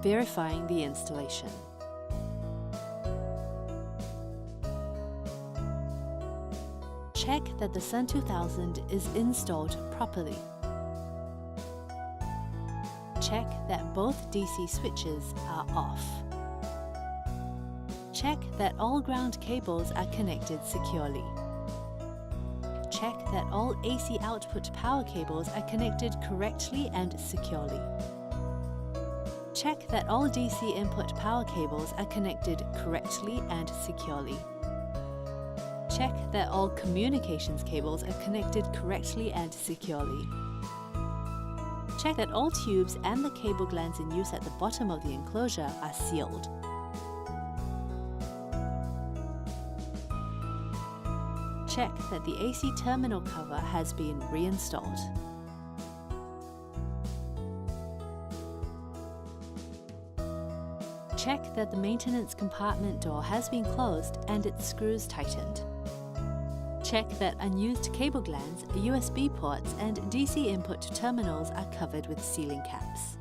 Verifying the installation. Check that the SUN2000 is installed properly. Check that both DC switches are off. Check that all ground cables are connected securely. Check that all AC output power cables are connected correctly and securely. Check that all DC input power cables are connected correctly and securely. Check that all communications cables are connected correctly and securely. Check that all tubes and the cable glands in use at the bottom of the enclosure are sealed. Check that the AC terminal cover has been reinstalled. Check that the maintenance compartment door has been closed and its screws tightened. Check that unused cable glands, USB ports, and DC input terminals are covered with sealing caps.